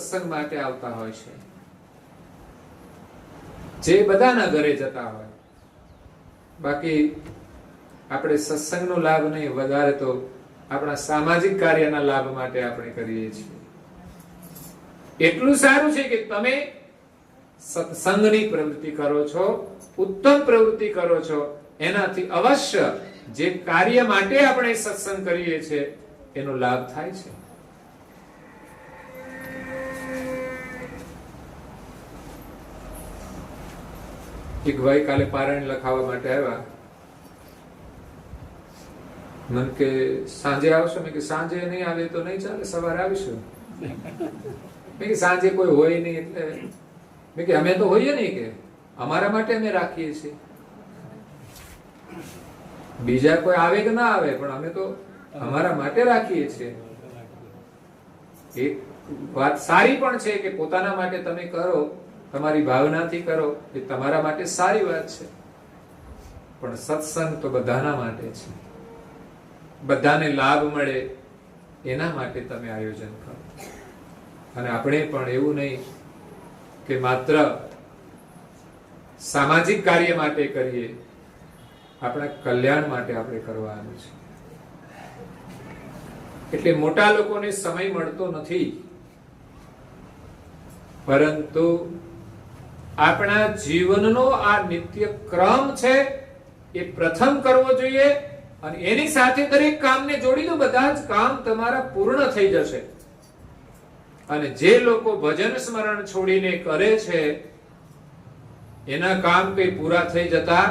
સત્સંગ માટે આવતા હોય છે, જે બધાના ઘરે જતા હોય. બાકી આપણે સત્સંગનો લાભ નહીં, વધારે તો આપણા સામાજિક કાર્યના લાભ માટે આપણે કરીએ છીએ. એટલું સારું છે કે તમે સત્સંગની પ્રવૃત્તિ કરો છો, ઉત્તમ પ્રવૃત્તિ કરો છો, એનાથી અવશ્ય જે કાર્ય માટે આપણે સત્સંગ કરીએ છીએ એનો લાભ થાય છે. એક ભાઈ કાલે પારાયણ લખાવવા માટે આવ્યા. મને કે સાંજે આવશો? મેં કે સાંજે નહીં આવે તો નહીં ચાલે, સવારે આવીશું. મેં કે સાંજે કોઈ હોય નહીં એટલે મેં કે અમે તો હોઈએ નહીં, કે અમારા માટે અમે રાખીએ છીએ. બીજા કોઈ આવે કે ના આવે પણ અમે તો અમારા માટે રાખીએ છીએ. એક વાત સારી પણ છે કે પોતાના માટે તમે કરો, તમારી ભાવનાથી કરો, એ તમારા માટે સારી વાત છે. પણ સત્સંગ તો બધાના માટે છે, બધાને લાભ મળે એના માટે તમે આયોજન કરો. અને આપણે પણ એવું નહીં કે માત્ર સામાજિક કાર્ય માટે કરીએ, આપણા કલ્યાણ માટે આપણે કરવાનું છે. એટલે મોટા લોકોને સમય મળતો નથી, પરંતુ આપણા જીવનનો આ નિત્ય ક્રમ છે એ પ્રથમ કરવો જોઈએ. અને એની સાથે દરેક કામને જોડી દો, બધા જ કામ તમારા પૂર્ણ થઈ જશે. અને જે લોકો ભજન સ્મરણ છોડીને કરે છે એના કામ કઈ પૂરા થઈ જતા,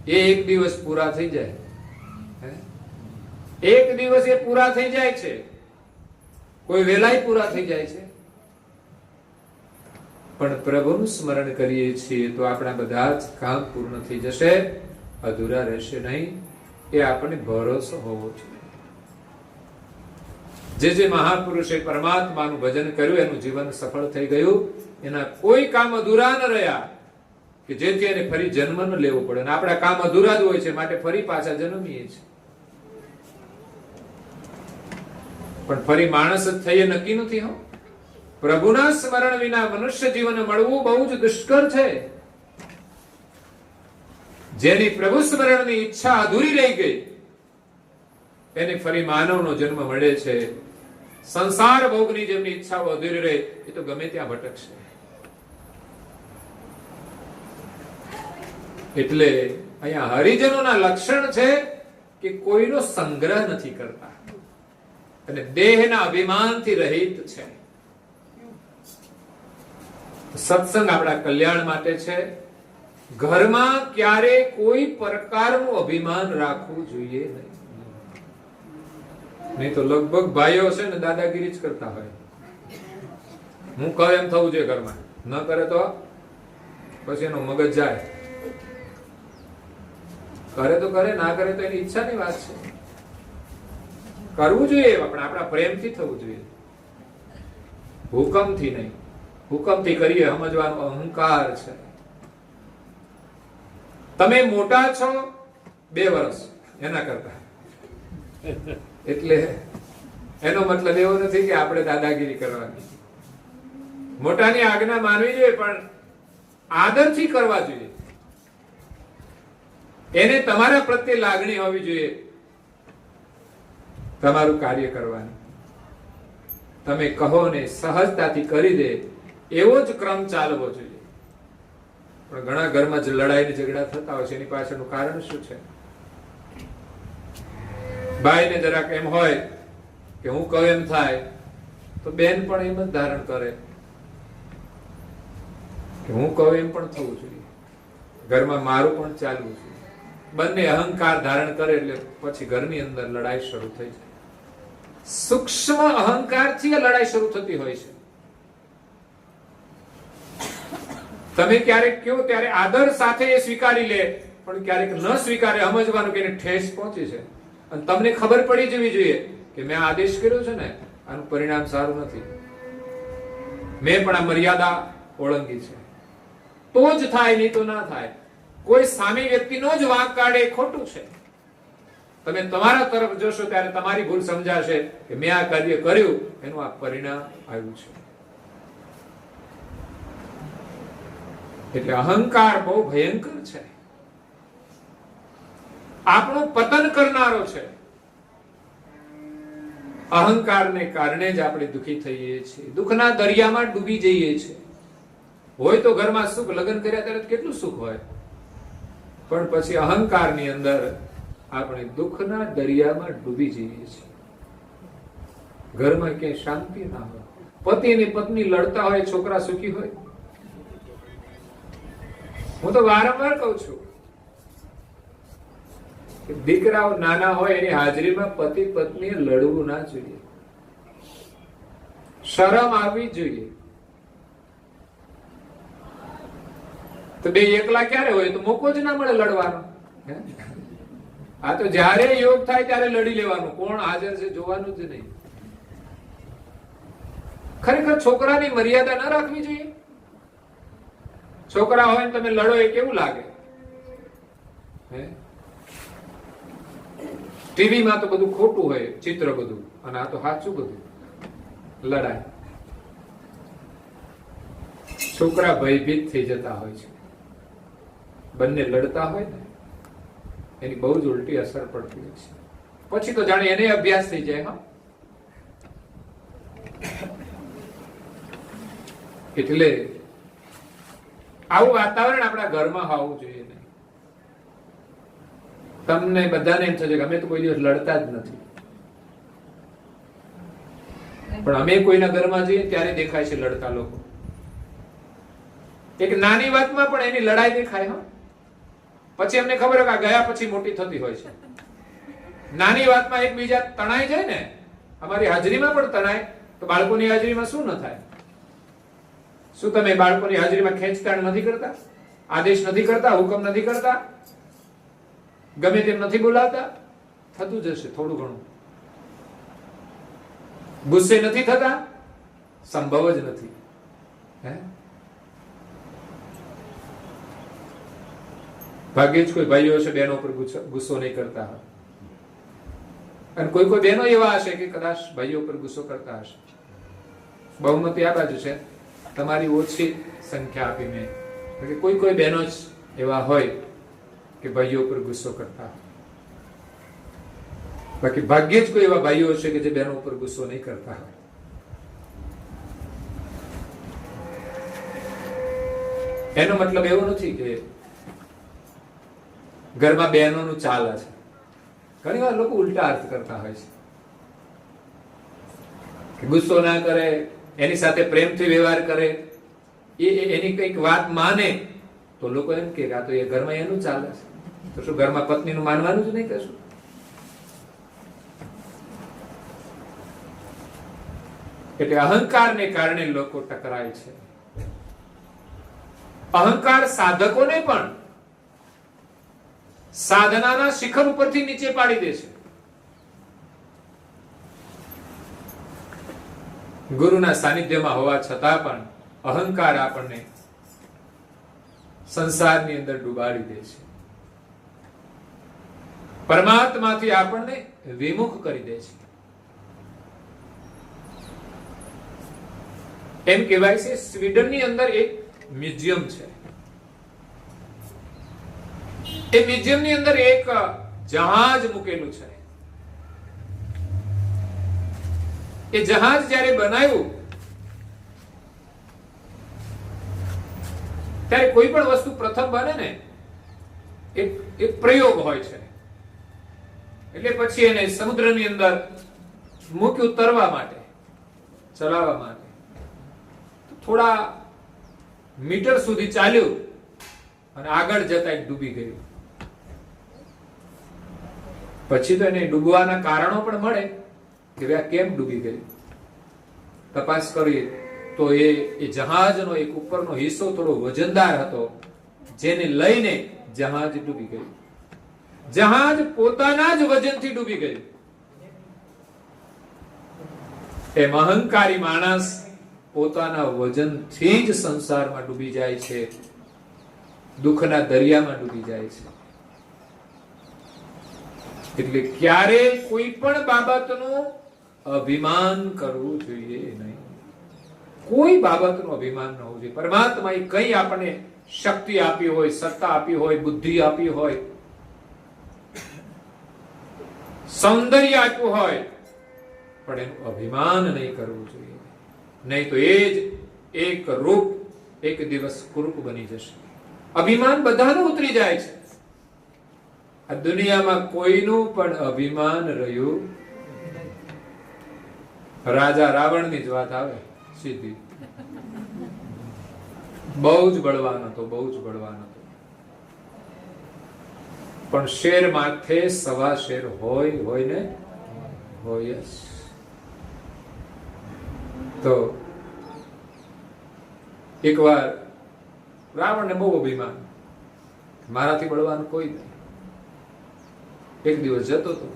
એ એક દિવસ પૂરા થઈ જાય, એક દિવસ એ પૂરા થઈ જાય છે. કોઈ વેલાય પૂરા થઈ જાય છે. પણ પ્રભુનું સ્મરણ કરીએ છીએ તો આપણા બધા જ કામ પૂર્ણ થઈ જશે, અધૂરા રહેશે નહીં. એ આપણને ભરોસો હોવો જોઈએ. જે મહાપુરુષે પરમાત્માનું ભજન કર્યું એનું જીવન સફળ થઈ ગયું, એના કોઈ કામ અધૂરા ન રહ્યા કે જેથી એને ફરી જન્મ ન લેવો પડે. અને આપણા કામ અધૂરા જ હોય છે, માટે ફરી પાછા જન્મીએ છીએ. પણ ફરી માણસ જ થઈએ નક્કી નથી. હો, પ્રભુના સ્મરણ વિના મનુષ્ય જીવન મળવું બહુ જ દુષ્કર છે. જેની પ્રભુ સ્મરણની ઈચ્છા અધૂરી રહી ગઈ એને ફરી માનવનો જન્મ મળે છે. સંસાર ભોગની જેમની ઈચ્છાઓ અધૂરી રહે એ તો ગમે ત્યાં ભટકશે. એટલે અહીંયા હરિજનોના લક્ષણ છે કે કોઈનો સંગ્રહ નથી કરતા અને દેહના અભિમાનથી રહિત છે. સત્સંગ આપણા કલ્યાણ માટે છે. ઘરમાં ક્યારે કોઈ પ્રકારનું અભિમાન રાખવું જોઈએ નહીં. નહીં તો લગભગ ભાઈઓ છે ને દાદાગીરી જ કરતા હોય. હું કહે એમ થવું જોઈએ ઘરમાં, ન કરે તો પછી એનો મગજ જાય. કરે તો કરે, ના કરે તો એની ઈચ્છાની વાત છે. કરવું જોઈએ પણ આપણા પ્રેમથી થવું જોઈએ, હુકમથી નહીં. હુકમથી કરીએ સમજવાનો અહંકાર છે. તમે મોટા છો 2 વર્ષ એના કરતા, એટલે એનો મતલબ એવો નથી કે આપણે દાદાગીરી કરવાની. મોટાની આજ્ઞા માનવી જોઈએ પણ આદરથી કરવા જોઈએ. એને તમારા પ્રત્યે લાગણી હોવી જોઈએ તમારું કાર્ય કરવાની. તમે કહો ને સહજતાથી કરી દે એવો જ ક્રમ ચાલવો જોઈએ. પણ ઘણા ઘરમાં જ લડાઈ ને ઝઘડા થતા હોય છે, એની પાછળનું કારણ શું છે? ભાઈને જરાક એમ હોય કે હું કહું એમ થાય તો બેન પણ એમ જ ધારણ કરે કે હું કહું એમ પણ થવું જોઈએ, ઘરમાં મારું પણ ચાલવું જોઈએ. બંને અહંકાર ધારણ કરે એટલે પછી ઘરની અંદર લડાઈ શરૂ થઈ જાય. સૂક્ષ્મ અહંકારથી લડાઈ શરૂ થતી હોય છે. તમે ક્યારેક કહો ત્યારે આદર સાથે એ સ્વીકારી લે, પણ ક્યારેક ન સ્વીકારે. સમજવાનું કે એને ઠેસ પહોંચી છે અને તમને ખબર પડી જવી જોઈએ કે મેં આદેશ કર્યો છે ને આનું પરિણામ સારું નથી, મેં પણ આ મર્યાદા ઓળંગી છે, તો જ થાય, નહીં તો ના થાય. કોઈ સામી વ્યક્તિનો જ વાંક કાઢે ખોટું છે. તમે તમારા તરફ જોશો ત્યારે તમારી ભૂલ સમજાશે કે મેં આ કાર્ય કર્યું એનું આ પરિણામ આવ્યું છે. એટલે અહંકાર બહુ ભયંકર છે, આપણું પતન કરનારો છે. અહંકારને કારણે જ આપણે દુઃખી થઈએ છીએ, દુઃખના દરિયામાં ડૂબી જઈએ છીએ. હોય તો ઘરમાં સુખ, લગ્ન કર્યા ત્યારે કેટલું સુખ હોય, પણ પછી અહંકારની અંદર આપણે દુઃખના દરિયામાં ડૂબી જઈએ છીએ. ઘરમાં ક્યાંય શાંતિ ના હોય, પતિ અને પત્ની લડતા હોય, છોકરા સુખી હોય. હું તો વારંવાર કહું છું કે દીકરાઓ નાના હોય એની હાજરીમાં પતિ પત્નીએ લડવું ના જોઈએ, શરમ આવવી જોઈએ. તો બે એકલા ક્યારે હોય તો મોકો જ ના મળે લડવાનો. આ તો જ્યારે યોગ થાય ત્યારે લડી લેવાનું, કોણ હાજર છે જોવાનું જ નહીં. ખરેખર છોકરાની મર્યાદા ના રાખવી જોઈએ. છોકરા હોય ને તમે લડો એ કેવું લાગે? ટીવીમાં તો બધું ખોટું હોય, ચિત્ર બધું, અને આ તો સાચું બધું. લડાય, છોકરા ભયભીત થઈ જતા હોય છે. બંને લડતા હોય ને એની બહુ જ ઉલટી અસર પડતી હોય છે. પછી તો જાણે એને અભ્યાસ થઈ જાય. હા, એટલે આવું વાતાવરણ આપણા ઘરમાં હોવું જોઈએ નહીં. તમને બધાને એમ થશે કે અમે તો કોઈ દિવસ લડતા જ નથી, પણ અમે કોઈના ઘરમાં જઈએ ત્યારે દેખાય છે લડતા લોકો. એક નાની વાતમાં પણ એની લડાઈ દેખાય. હા, પછી અમને ખબર હોય કે ગયા પછી મોટી થતી હોય છે. નાની વાતમાં એકબીજા તણાઈ જાય ને, અમારી હાજરીમાં પણ તણાય, તો બાળકોની હાજરીમાં શું ન થાય? શું તમે બાળકોની હાજરીમાં ખેંચતાણ નથી કરતા? આદેશ નથી કરતા? હુકમ નથી કરતા? ગમે તેમ નથી બોલાવતા? થતું જશે થોડું ઘણું. ગુસ્સે નથી થતા? સંભવ જ નથી. હે, ભાગ્યે જ કોઈ ભાઈઓ હશે બહેનો પર ગુસ્સો નહીં કરતા, અને કોઈ કોઈ બહેનો એવા હશે કે કદાચ ભાઈઓ પર ગુસ્સો કરતા હશે. બહુમતી આ બાજુ છે, તમારી ઓછી સંખ્યા આપીને. કોઈ કોઈ બહેનો જ એવા હોય કે ભાઈઓ પર ગુસ્સો કરતા, બાકી ભાગ્યે જ કોઈ એવા ભાઈઓ હશે કે જે બહેનો પર ગુસ્સો નહીં કરતા હોય. એનો મતલબ એવો નથી કે ઘરમાં બહેનોનું ચાલે છે. ઘણી વાર લોકો ઉલટા અર્થ કરતા હોય છે કે ગુસ્સો ના કરે, એની સાથે પ્રેમથી વ્યવહાર કરે, એની કઈક વાત માને તો લોકો એમ કે આ તો એ ઘરમાં એનું ચાલે છે, તો શું ઘરમાં પત્નીનું માનવાનું જ નહીં કશું? એટલે અહંકારને કારણે લોકો ટકરાય છે. અહંકાર સાધકોને પણ સાધનાના શિખર ઉપરથી નીચે પાડી દે છે. ગુરુના સાનિધ્યમાં હોવા છતાં પણ અહંકાર આપણને સંસારની અંદર ડૂબાડી દે છે, પરમાત્માથી આપણને વિમુખ કરી દે છે. એમ કહેવાય છે સ્વીડનની અંદર એક મ્યુઝિયમ છે. એ મ્યુઝિયમની અંદર એક જહાજ મૂકેલું છે. એ જહાજ જ્યારે બનાવ્યું ત્યારે કોઈ પણ વસ્તુ પ્રથમ બને ને એક પ્રયોગ હોય છે. એટલે પછી એને સમુદ્રની અંદર મૂક્યું તરવા માટે, ચલાવવા માટે. થોડા મીટર સુધી ચાલ્યું અને આગળ જતા ડૂબી ગયું. પછી તો એને ડૂબવાના કારણો પણ મળે કે ભાઈ કેમ ડૂબી ગયું. તપાસ કરીએ તો એ જહાજનો એક ઉપરનો હિસ્સો થોડો વજનદાર હતો, જેને લઈને જહાજ ડૂબી ગયું. જહાજ પોતાના જ વજનથી ડૂબી ગયું. એમ અહંકારી માણસ પોતાના વજનથી જ સંસારમાં ડૂબી જાય છે, દુઃખના દરિયામાં ડૂબી જાય છે. એટલે ક્યારે કોઈ પણ બાબતનું અભિમાન કરવું જોઈએ નહીં. કોઈ બાબતનું અભિમાન ન હોવું જોઈએ. પરમાત્માએ કઈ આપણને શક્તિ આપી હોય, સત્તા આપી હોય, બુદ્ધિ આપી હોય, સૌંદર્ય આપ્યું હોય, પણ એનું અભિમાન નહીં કરવું જોઈએ. નહીં તો એ જ એક રૂપ એક દિવસ કુરૂપ બની જશે. અભિમાન બધાનું ઉતરી જાય છે. આ દુનિયામાં કોઈનું પણ અભિમાન રહ્યું. રાજા રાવણની જ વાત આવે સીધી. બહુ જ બળવાન હતો, બહુ જ બળવાન હતો, પણ શેર માથે સવા શેર હોય ને હોય જ. તો એકવાર રાવણને બહુ અભિમાન, મારાથી બળવાન કોઈ નહીં. એક દિવસ જતો હતો,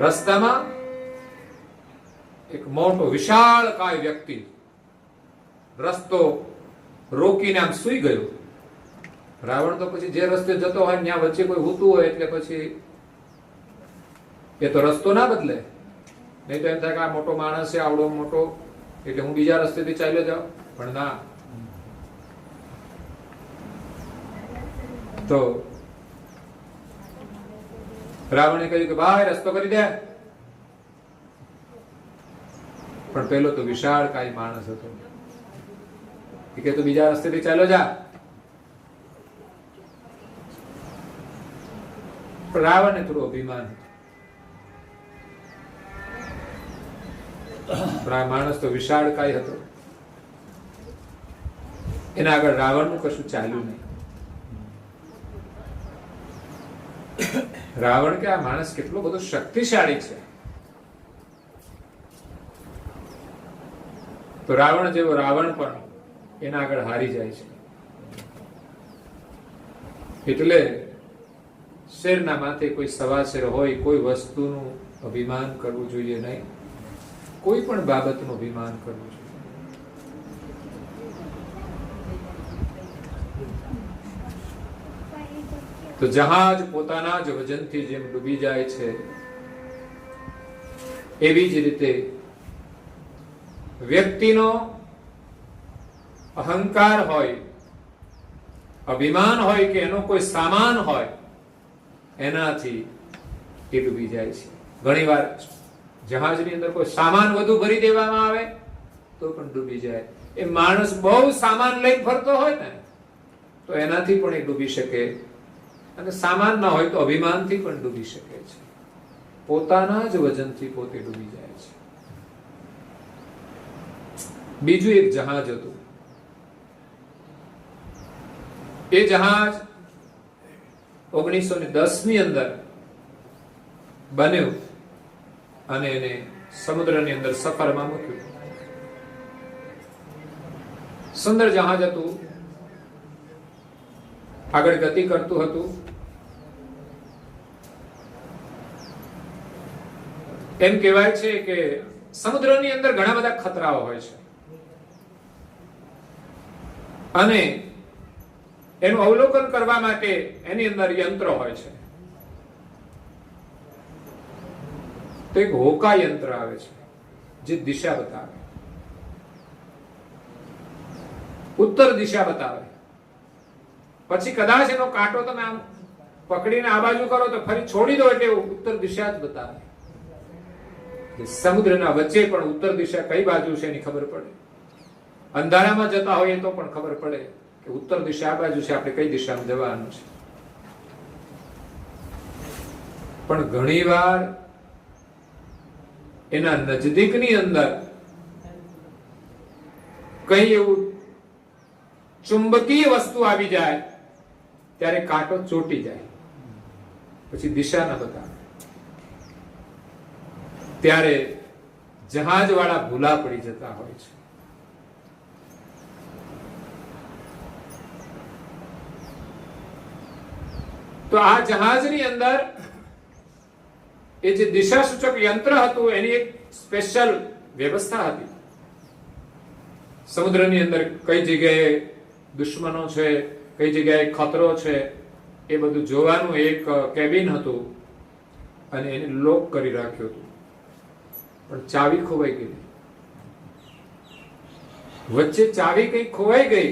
રસ્તામાં એક મોટો વિશાળકાય વ્યક્તિ રસ્તો રોકીને આમ સૂઈ ગયો. રાવણ તો પછી જે રસ્તે જતો હોય ત્યાં વચ્ચે કોઈ હોતું હોય એટલે પછી એ તો રસ્તો ના બદલે. નહીં તો એમ થાય કે આ મોટો માણસ છે, આવડો મોટો, એટલે હું બીજા રસ્તેથી ચાલ્યો જાઉં. પણ ના, તો રાવણે કહ્યું કે ભાઈ રસ્તો કરી દે. પણ પેલો તો વિશાળકાય માણસ હતો, કે તું બીજા રસ્તેથી ચાલ્યો જા. પણ રાવણને થોડું અભિમાન હતું. પણ આ માણસ તો વિશાળકાય હતો, એના આગળ રાવણનું કશું ચાલ્યું નહીં. રાવણ કે આ માણસ કેટલો બધો શક્તિશાળી છે. તો રાવણ જેવો રાવણ પણ એના આગળ હારી જાય છે. એટલે શેરના માથે કોઈ સવા શેર હોય, કોઈ વસ્તુનું અભિમાન કરવું જોઈએ નહીં, કોઈ પણ બાબતનું અભિમાન કરવું જોઈએ. તો જહાજ પોતાના જ વજનથી જેમ ડૂબી જાય છે, એવી જ રીતે વ્યક્તિનો અહંકાર હોય, અભિમાન હોય કે એનો કોઈ સામાન હોય, એનાથી એ ડૂબી જાય છે. ઘણીવાર જહાજની અંદર કોઈ સામાન વધુ ભરી દેવામાં આવે તો પણ ડૂબી જાય. એ માણસ બહુ સામાન લઈને ફરતો હોય ને તો એનાથી પણ એ ડૂબી શકે, અને સામાન ના હોય તો અભિમાનથી પણ ડૂબી શકે છે. પોતાના જ વજનથી પોતે ડૂબી જાય છે. બીજું એક જહાજ હતું. એ જહાજ 1910 ની અંદર બન્યું અને એને સમુદ્રની અંદર સફરમાં મૂક્યું. સુંદર જહાજ હતું, આગળ ગતિ કરતું હતું. એમ કહેવાય છે કે સમુદ્રની અંદર ઘણા બધા ખતરાઓ હોય છે અને એનું અવલોકન કરવા માટે એની અંદર યંત્ર હોય છે. તો એક હોકા યંત્ર આવે છે જે દિશા બતાવે, ઉત્તર દિશા બતાવે. પછી કદાચ એનો કાંટો તમે આમ પકડીને આ બાજુ કરો તો ફરી છોડી દો એટલે ઉત્તર દિશા જ બતાવે. સમુદ્રના વચ્ચે પણ ઉત્તર દિશા કઈ બાજુ છે એની ખબર પડે. અંધારામાં જતા હોઈએ તો પણ ખબર પડે કે ઉત્તર દિશા આ બાજુ છે, આપણે કઈ દિશામાં જવાનું છે. પણ ઘણીવાર એના નજદીકની અંદર કઈ એવું ચુંબકીય વસ્તુ આવી જાય ત્યારે કાંટો ચોટી જાય, પછી દિશા ન બતાવે. ત્યારે જહાજ વાળા ભૂલા પડી જતા હોય છે. તો આ જહાજની અંદર એ જે દિશા સૂચક યંત્ર હતું એની એક સ્પેશિયલ વ્યવસ્થા હતી. સમુદ્રની અંદર કઈ જગ્યાએ દુશ્મનો છે, કઈ જગ્યાએ ખતરો છે, એ બધું જોવાનું એક કેબિન હતું અને એને લોક કરી રાખ્યું હતું. પણ ચાવી ખોવાઈ ગઈ. વચ્ચે ચાવી કઈ ખોવાઈ ગઈ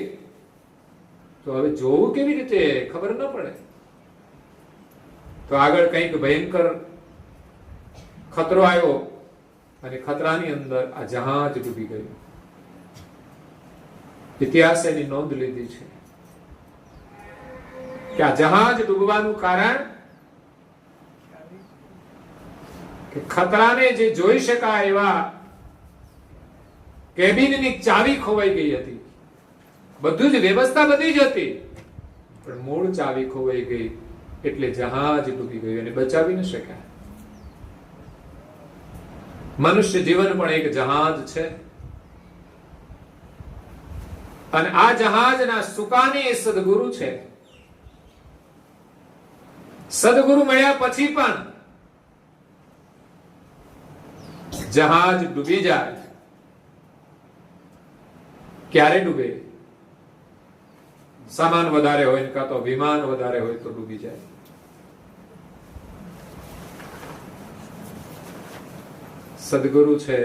તો હવે જોવું કેવી રીતે, ખબર ન પડે. તો આગળ કંઈક ભયંકર ખતરો આવ્યો અને ખતરાની અંદર આ જહાજ ડૂબી ગયું. ઇતિહાસ એની નોંધ લીધી છે કે આ જહાજ ડૂબવાનું કારણ કે ખતરાને જે જોઈ શકાય એવા કેબિનની ચાવી ખોવાઈ ગઈ હતી. બધું જ વ્યવસ્થા બધી જ હતી, પણ મૂળ ચાવી ખોવાઈ ગઈ એટલે જહાજ ડૂબી ગયું અને બચાવી ન શક્યા. મનુષ્ય જીવન પણ એક જહાજ છે અને આ જહાજના સુકાની એ સદગુરુ છે. સદગુરુ મળ્યા પછી પણ જહાજ ડૂબી જાય. ક્યારે ડૂબે? સામાન વધારે હોય કાં તો વિમાન વધારે હોય તો ડૂબી જાય. સદગુરુ છે,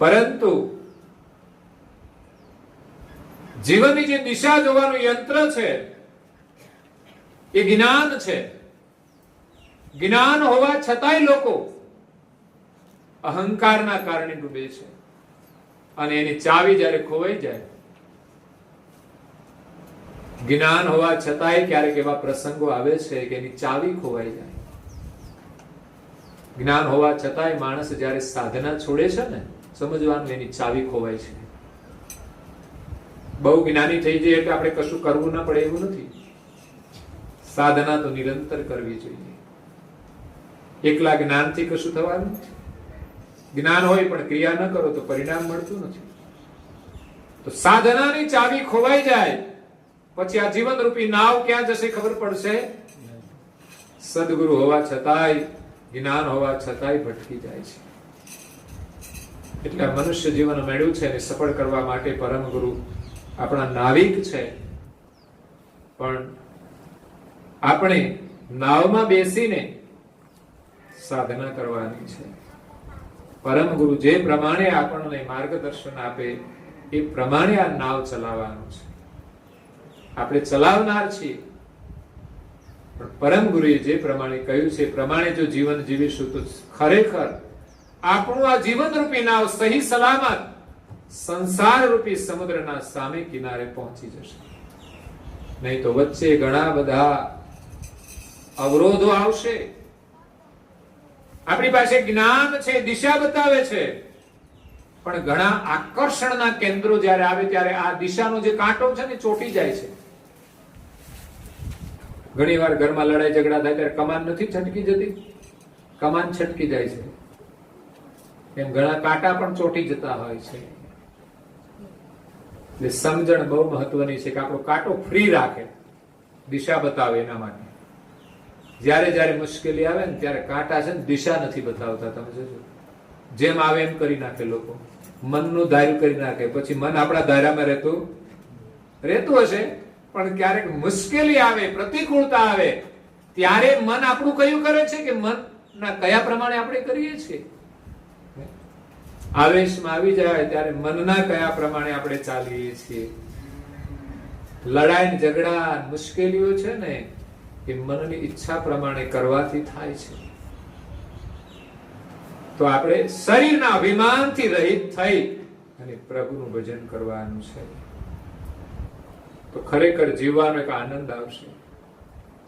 પરંતુ જીવનની જે દિશા જોવાનું યંત્ર છે એ જ્ઞાન છે. જ્ઞાન હોવા છતાંય લોકો અહંકારના કારણે ડૂબે છે અને એની ચાવી જ્યારે ખોવાઈ જાય, જ્ઞાન હોવા છતાંય ક્યારેક એવા પ્રસંગો આવે છે કે એની ચાવી ખોવાઈ જાય. જ્ઞાન હોવા છતાંય માણસ જ્યારે સાધના છોડે છે ને, સમજવાનું એની ચાવી ખોવાય છે. બહુ જ્ઞાની થઈ જાય એટલે આપણે કશું કરવું ના પડે એવું નથી. સાધના તો નિરંતર કરવી જોઈએ. એકલા જ્ઞાનથી કશું થવાનું નથી. જ્ઞાન હોય પણ ક્રિયા ન કરો તો પરિણામ મળતું નથી. તો સાધનાની ચાવી ખોવાઈ જાય પછી આ જીવન રૂપી નાવ ક્યાં જશે ખબર પડશે. સદગુરુ હોવા છતાંય, જ્ઞાન હોવા છતાંય ભટકી જાય છે. એટલે મનુષ્ય જીવન મેળવ્યું છે અને સફળ કરવા માટે પરમ ગુરુ આપણા નાવિક છે. પણ આપણે નાવમાં બેસીને સાધના કરવાની છે. પરમ ગુરુ જે પ્રમાણે આપણને માર્ગદર્શન આપે એ પ્રમાણે આ નાવ ચલાવવાનું છે. આપણે ચલાવનાર છીએ, પણ પરમ ગુરુએ જે પ્રમાણે કહ્યું છે એ પ્રમાણે જો જીવન જીવીશું તો ખરેખર આપણું આ જીવન રૂપી નાવ સહી સલામત સંસાર રૂપી સમુદ્રના સામે કિનારે પહોંચી જશે. નહીં તો વચ્ચે ઘણા બધા અવરોધો આવશે. આપણી પાસે જ્ઞાન છે, દિશા બતાવે છે, પણ ઘણા આકર્ષણના કેન્દ્રો જ્યારે આવે ત્યારે આ દિશાનો જે કાંટો છે ને ચોટી જાય છે. ઘણી વાર ઘરમાં લડાઈ ઝઘડા થાય ત્યારે કમાન નથી છટકી જતી, કમાન છટકી જાય છે. એમ ઘણા કાંટા પણ ચોટી જતા હોય છે. એટલે સમજણ બહુ મહત્વની છે કે આપણો કાંટો ફ્રી રાખે, દિશા બતાવે. એના માટે જ્યારે જ્યારે મુશ્કેલી આવે ને ત્યારે કાંટા છે ને દિશા નથી બતાવતા. તમે જોજો, જેમ આવે એમ કરી નાખે લોકો, મનનું ધાર્યું કરી નાખે. પછી મન આપણા ધારામાં રહેતું હશે, પણ ક્યારેક મુશ્કેલી આવે, પ્રતિકૂળતા આવે ત્યારે મન આપણું કયું કરે છે કે મનના કયા પ્રમાણે આપણે કરીએ છીએ. આવેશમાં આવી જાય ત્યારે મનના કયા પ્રમાણે આપણે ચાલીએ છીએ. લડાઈ ઝઘડા મુશ્કેલીઓ છે ને એ મનની ઈચ્છા પ્રમાણે કરવાથી થાય છે. તો આપણે શરીરના અભિમાનથી રહિત થઈ અને પ્રભુનું ભજન કરવાનું છે. તો ખરેખર જીવવાનો એક આનંદ આવશે.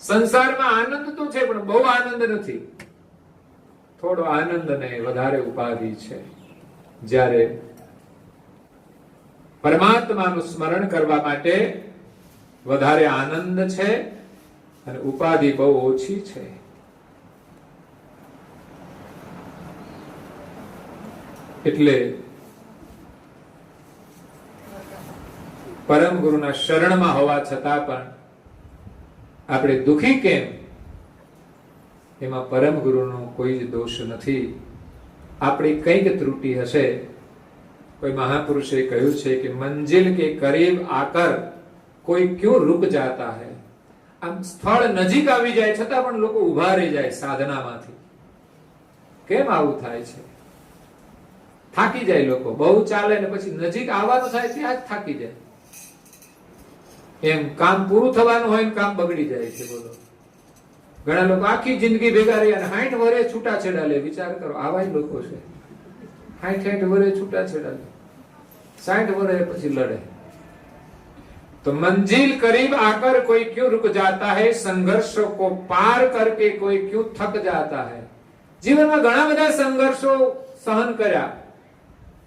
સંસારમાં આનંદ તો છે પણ બહુ આનંદ નથી. થોડો આનંદ ને વધારે ઉપાધિ છે. જ્યારે પરમાત્માનું સ્મરણ કરવા માટે વધારે આનંદ છે અને ઉપાધિ બહુ ઓછી છે. એટલે પરમ ગુરુના શરણમાં હોવા છતાં પણ આપણે દુખી કેમ, એમાં પરમ ગુરુનો કોઈ જ દોષ નથી. આપણી કંઈક ત્રુટિ હશે. કોઈ મહાપુરુષે કહ્યું છે કે મંજિલ કે કરીબ આકર કોઈ ક્यों रुक जाता है. આમ સ્થળ નજીક આવી જાય છતાં પણ લોકો ઉભા રહી જાય સાધનામાંથી. કેમ આવું થાય છે? થાકી જાય લોકો, બહુ ચાલે ને પછી નજીક આવવાનું થાય ત્યાં જ થાકી જાય. એમ કામ પૂરું થવાનું હોય ને કામ બગડી જાય છે. બોલો, ઘણા લોકો આખી જિંદગી ભેગા રહ્યા અને 60 વર્ષે છૂટાછેડા લે. વિચાર કરો, આવા જ લોકો છે. 60 વર્ષે છૂટાછેડા લે, 60 વર્ષે પછી લડે. तो मंजिल करीब आकर कोई क्यों रुक जाता है, संघर्षों को पार करके कोई क्यों थक जाता है. જીવનમાં ઘણા બધા સંઘર્ષો સહન કર્યા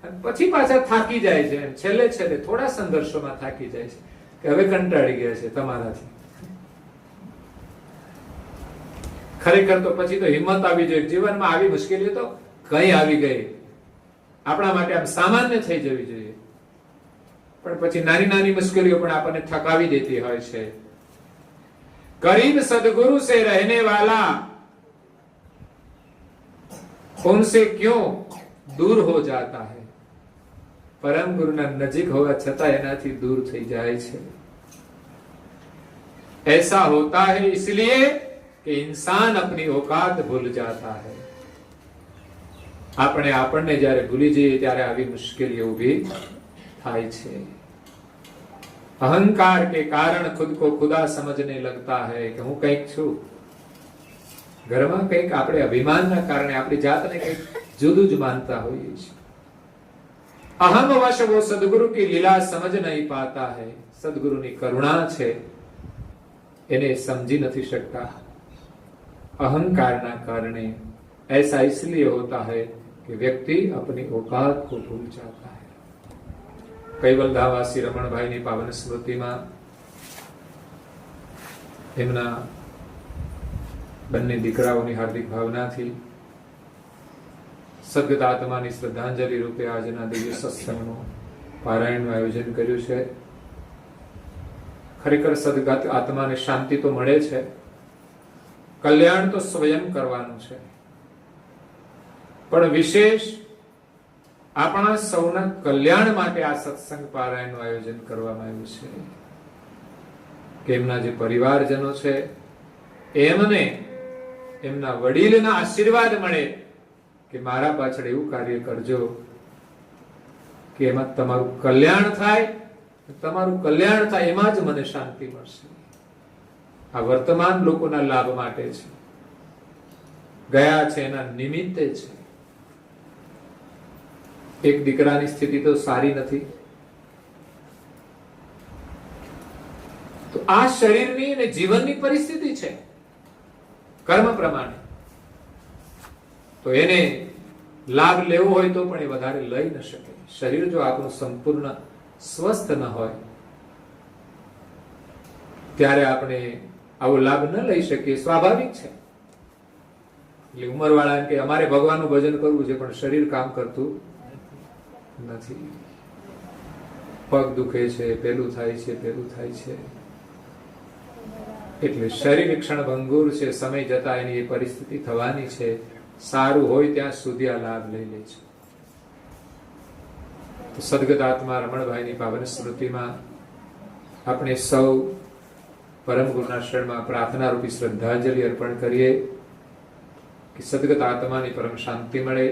અને પછી પાછા થાકી જાય છે. છેલ્લે છેલ્લે થોડા સંઘર્ષોમાં થાકી જાય છે કે હવે કંટાળી ગયા છે તમારાથી. ખરેખર તો પછી તો હિંમત આવી જોઈએ. જીવનમાં આવી મુશ્કેલીઓ તો કઈ આવી ગઈ, આપણા માટે આમ સામાન્ય થઈ જવી જોઈએ. પણ પછી નાની નાની મુશ્કેલીઓ પણ આપણને થકાવી દેતી હોય છે. करीब सदगुरु से रहने वाला उनसे क्यों दूर हो जाता है. परम गुरुना नजीक होवा छતાં એનાથી દૂર થઈ જાય છે. ऐसा होता है इसलिए कि इंसान अपनी औकात भूल जाता है. આપણે આપણને જ્યારે ભૂલી જઈએ ત્યારે આવી મુશ્કેલીઓ ઊભી થાય છે. अहंकार के कारण खुद को खुदा समझने लगता है कि હું કંઈક છું. ઘરમાં કંઈક આપણે અભિમાનના કારણે આપણી જાતને કંઈક જુદું જ માનતા હોઈએ છીએ. अहम वश वो सदगुरु की लीला समझ नहीं पाता है. સદગુરુની કરુણા છે એને સમજી નથી શકતા. અહંકારના કારણે ऐसा इसलिए होता है कि व्यक्ति अपनी औकात को भूल जाता है. કૈવલધામવાસી રમણભાઈની પાવન સ્મૃતિમાં એમના બંને દીકરાઓની હાર્દિક ભાવનાથી સદગત આત્માની શ્રદ્ધાંજલિ રૂપે આજના દિવ્ય સત્સંગનું પારાયણનું આયોજન કર્યું છે. ખરેખર સદગત આત્માને શાંતિ તો મળે છે, કલ્યાણ તો સ્વયં કરવાનું છે. પણ વિશેષ આપણા સૌના કલ્યાણ માટે આ સત્સંગ પારાયણનું આયોજન કરવામાં આવ્યું છે કે એમના જે પરિવારજનો છે એમને એમના વડીલના આશીર્વાદ મળે કે મારા પાછળ એવું કાર્ય કરજો કે એમાં તમારું કલ્યાણ થાય. તમારું કલ્યાણ થાય એમાં જ મને શાંતિ મળશે. આ વર્તમાન લોકોના લાભ માટે છે, ગયા છે એના નિમિત્તે છે. એક દીકરાની સ્થિતિ તો સારી નથી, તો આ શરીરની અને જીવનની પરિસ્થિતિ છે કર્મ પ્રમાણે. તો એને લાભ લેવો હોય તો પણ એ વધારે લઈ ન શકે. શરીર જો આપણું સંપૂર્ણ સ્વસ્થ ન હોય ત્યારે આપણે આવો લાભ ન લઈ શકીએ, સ્વાભાવિક છે. એટલે ઉંમરવાળા કે અમારે ભગવાનનું ભજન કરવું છે પણ શરીર કામ કરતું નથી, પગ દુખે છે, પેલું થાય છે, પેલું થાય છે. એટલે શરીર ક્ષણભંગુર છે, સમય જતા એની એ પરિસ્થિતિ થવાની છે. સારું હોય ત્યાં સુધી આ લાભ લઈ લે છે. તો સદગત આત્મા રમણભાઈની પાવન સ્મૃતિમાં આપણે સૌ પરમ ગુરુના શરણમાં પ્રાર્થના રૂપી શ્રદ્ધાંજલિ અર્પણ કરીએ કે સદગત આત્માની પરમ શાંતિ મળે,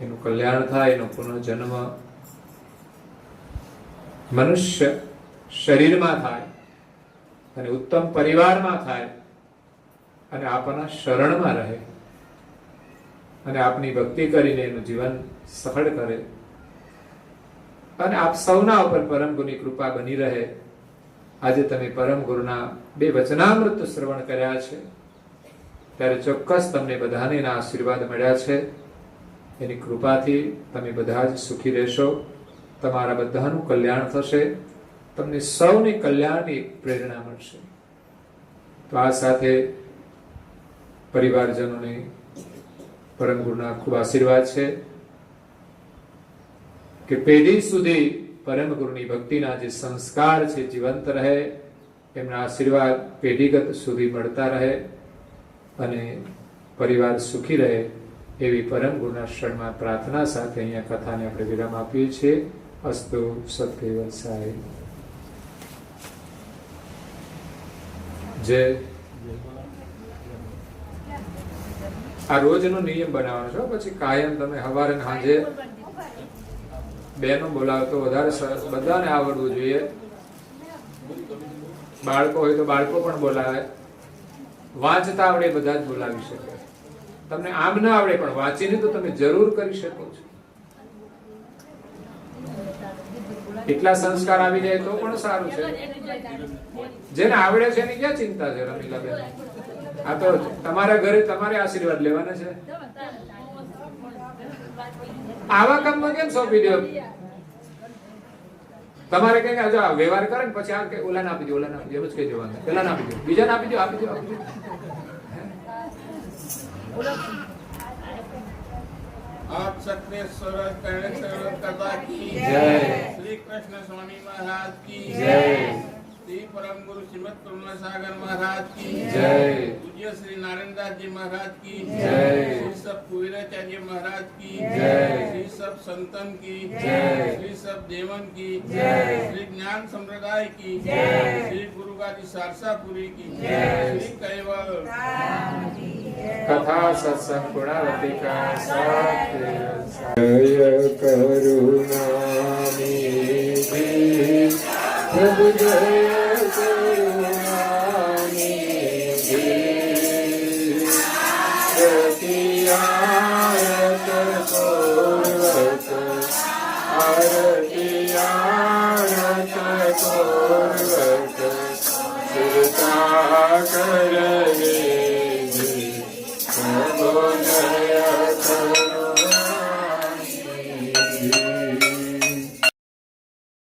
એનું કલ્યાણ થાય, એનો પુનઃજન્મ મનુષ્ય શરીરમાં થાય અને ઉત્તમ પરિવારમાં થાય અને આપણા શરણમાં રહે અને આપની ભક્તિ કરીને એનું જીવન સફળ કરે અને આપ સૌના ઉપર પરમ ગુરુની કૃપા બની રહે. આજે તમે પરમ ગુરુના 2 વચનામૃત શ્રવણ કર્યા છે ત્યારે ચોક્કસ તમને બધાને એના આશીર્વાદ મળ્યા છે. એની કૃપાથી તમે બધા જ સુખી રહેશો, તમારા બધાનું કલ્યાણ થશે, તમને સૌને કલ્યાણની પ્રેરણા મળશે. તો આ સાથે પરિવારજનોને પરમ ગુરુના ખૂબ આશીર્વાદ છે કે પેઢી સુધી પરમ ગુરુની ભક્તિના જે સંસ્કાર છે જીવંત રહે, એમના આશીર્વાદ પેઢીગત સુધી મળતા રહે અને પરિવાર સુખી રહે એવી પરમ ગુરુના શરણમાં પ્રાર્થના સાથે અહીંયા કથાને આપણે વિરામ આપીએ છીએ. અસ્તુ સત્કેવલ સાહેબ જય. આ રોજનો નિયમ બનાવવાનો છે. પછી કાયમ તમે સવારે ને સાંજે બેનો બોલાવો તો વધારે સરસ. બધાને આવડવું જોઈએ. બાળકો હોય તો બાળકો પણ બોલાવે. વાંચતા આવડે બધા જ બોલાવી શકે. તમને આમ ના આવડે પણ વાંચીને તો તમે જરૂર કરી શકો છો. એટલા સંસ્કાર આવી જાય તો પણ સારું છે. જેને આવડે છે એની ક્યાં ચિંતા છે રમીલાબેન? આ તો તમારા ઘરે તમારે આશીર્વાદ લેવાના છે. આવા કામમાં કેમ સોંપી દો? તમારે કઈ જો વ્યવહાર કરે ને પછી આ કે ઓલા ના આપી દો, ઓલા ના આપી દો, એમ જ કહી દેવાનું. પેલા ના આપી દો, બીજા ના આપી દો, આપી દો, આપી દો. आप सक्रेश्वर कर्णेश्वर कथा की जय। श्री कृष्ण स्वामी महाराज की जय। श्री परम गुरु श्रीमद करुणा सागर महाराज की जय। पूज्य श्री नारायण दास जी महाराज की जय। श्री सब कुबेराचार्य महाराज की जय। श्री सब संतन की जय। श्री सब देवन की जय। श्री ज्ञान संप्रदाय की जय। श्री गुरु गादी सारसापुरी की जय। श्री कैवल कथा सत्संग गुणावती का सत्य जय करुणानिधि प्रभु जय करुणानिधि रतियारत पूर्वक आरतियारत पूर्वक चिरता करने जय करुणानिधि